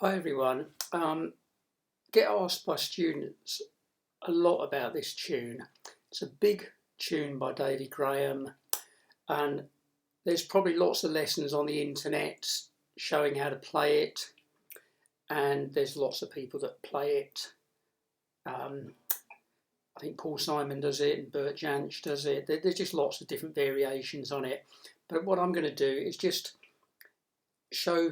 Hi everyone. Get asked by students a lot about this tune. It's a big tune by Davey and there's probably lots of lessons on the internet showing how to play it, and there's lots of people that play it. I think Paul Simon does it and Bert Jansch does it. There's just lots of different variations on it. But what I'm going to do is just show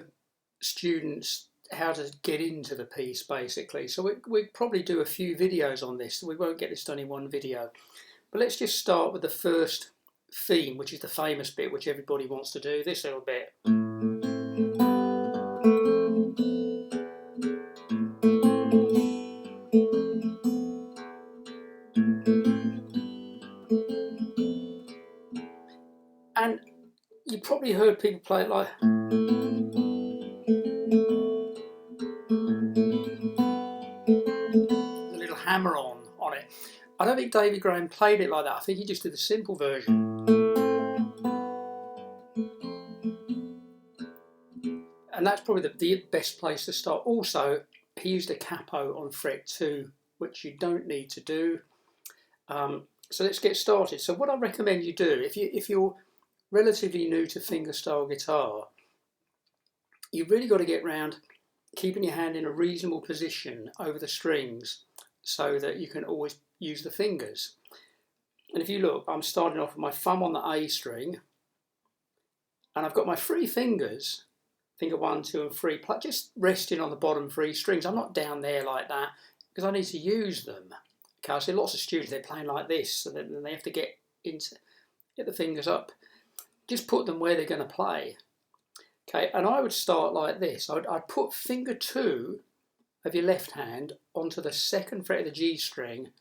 students how to get into the piece, basically. So we probably do a few videos on this. We won't get this done in one video. But let's just start with the first theme, which is the famous bit, which everybody wants to do, this little bit. And you probably heard people play it like... a little hammer on it. I don't think Davey Graham played it like that. I think he just did the simple version. And that's probably the best place to start. Also, he used a capo on fret 2, which you don't need to do. So let's get started. So what I recommend you do, if you're relatively new to fingerstyle guitar, you've really got to get round keeping your hand in a reasonable position over the strings so that you can always use the fingers. And if you look, I'm starting off with my thumb on the A string, and I've got my 3 fingers, finger 1, 2 and 3, just resting on the bottom 3 strings. I'm not down there like that because I need to use them. Okay, I see lots of students, they're playing like this, so then they have to get the fingers up. Just put them where they're going to play. Okay, and I would start like this. I'd put finger 2 of your left hand onto the 2nd fret of the G string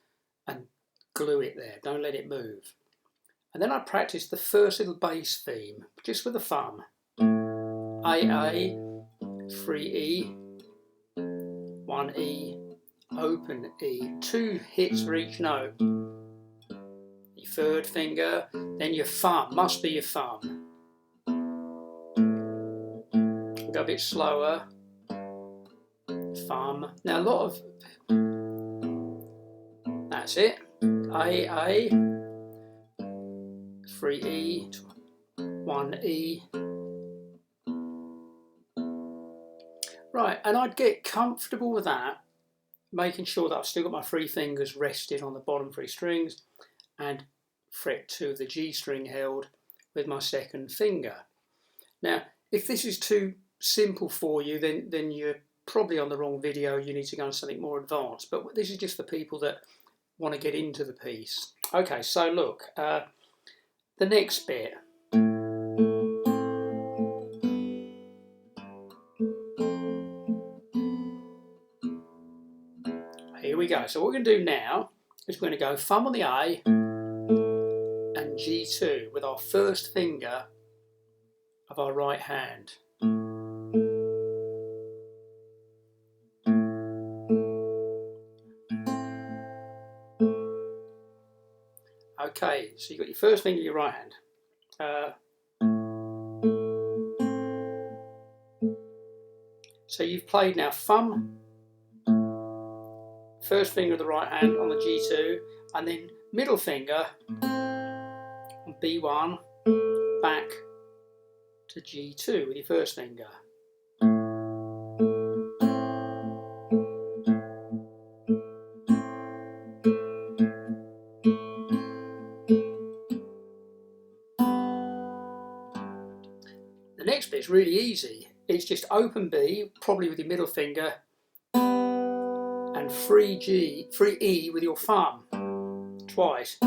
and glue it there. Don't let it move. And then I practice the first little bass theme, just with the thumb. A, 3E, 1E, open E. 2 hits for each note. Your 3rd finger, then your thumb, must be your thumb. Go a bit slower. Thumb. Now a lot of... that's it. A, 3E, 1E. Right, and I'd get comfortable with that, making sure that I've still got my 3 fingers rested on the bottom 3 strings and fret 2 of the G string held with my 2nd finger. Now, if this is too simple for you, then you're probably on the wrong video. You need to go on something more advanced. But this is just for people that want to get into the piece. Okay, so look, the next bit. Here we go. So what we're going to do now is we're going to go thumb on the A and G2 with our 1st finger of our right hand. Okay, so you've got your 1st finger of your right hand. So you've played now thumb, 1st finger of the right hand on the G2, and then middle finger on B1, back to G2 with your 1st finger. The next bit's really easy. It's just open B, probably with your middle finger, and 3E with your thumb, twice.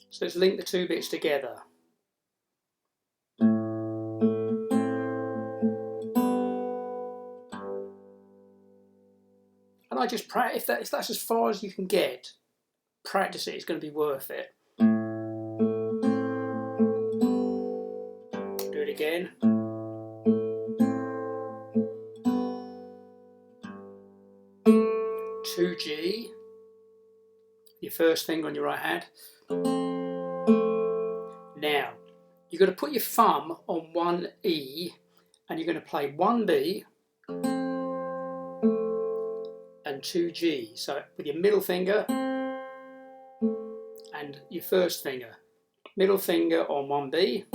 So let's link the 2 bits together. And I just practice, if that's as far as you can get, practice it, it's going to be worth it. Do it again. Two G, your 1st finger on your right hand. Now, you're going to put your thumb on one E and you're going to play one B and two G. So with your middle finger and your first finger. Middle finger on one B,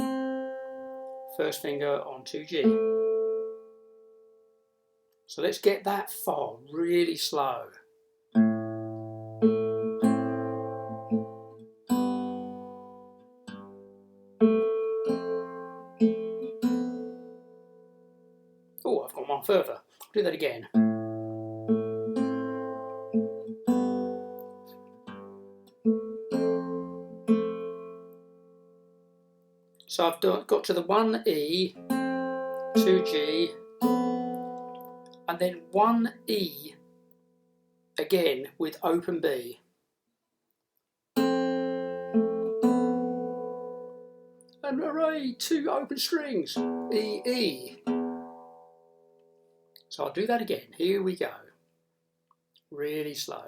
first finger on two G. So let's get that far really slow. Oh, I've gone one further. I'll do that again. So I've got to the 1 E, 2 G, and then 1 E again with open B. And hooray, 2 open strings, E, E. So I'll do that again. Here we go. Really slow.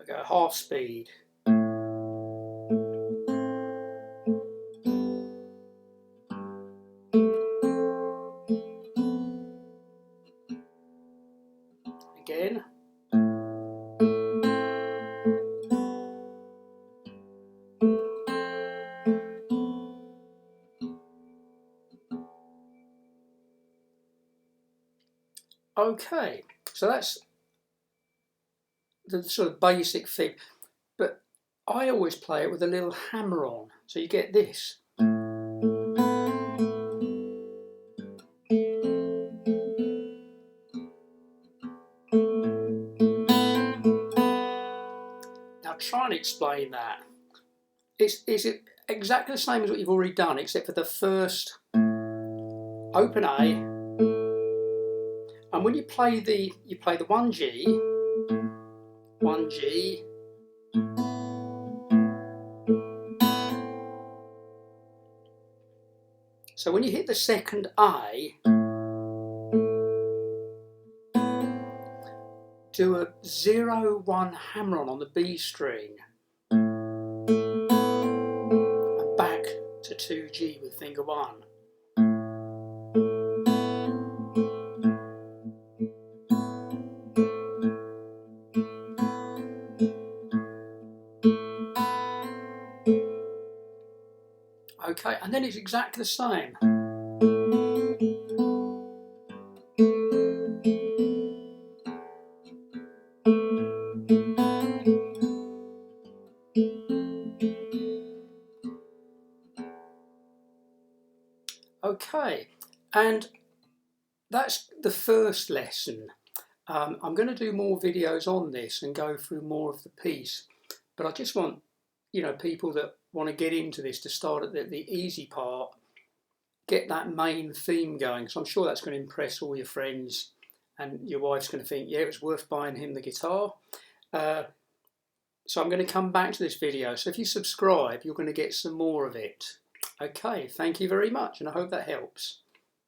I go half speed. Again. Okay, so that's the sort of basic thing, but I always play it with a little hammer on, so you get this. Now try and explain that. Is it exactly the same as what you've already done, except for the first open A, and when you play the 1G, 1G, so when you hit the second A, do a 0-1 hammer on the B string, and back to 2G with finger 1. Okay, and then it's exactly the same. Okay, and that's the first lesson. I'm going to do more videos on this and go through more of the piece, but I just want, you know, people that want to get into this to start at the easy part, get that main theme going. So I'm sure that's going to impress all your friends, and your wife's going to think, yeah, it was worth buying him the guitar. So I'm going to come back to this video. So if you subscribe, you're going to get some more of it. Okay, thank you very much, and I hope that helps.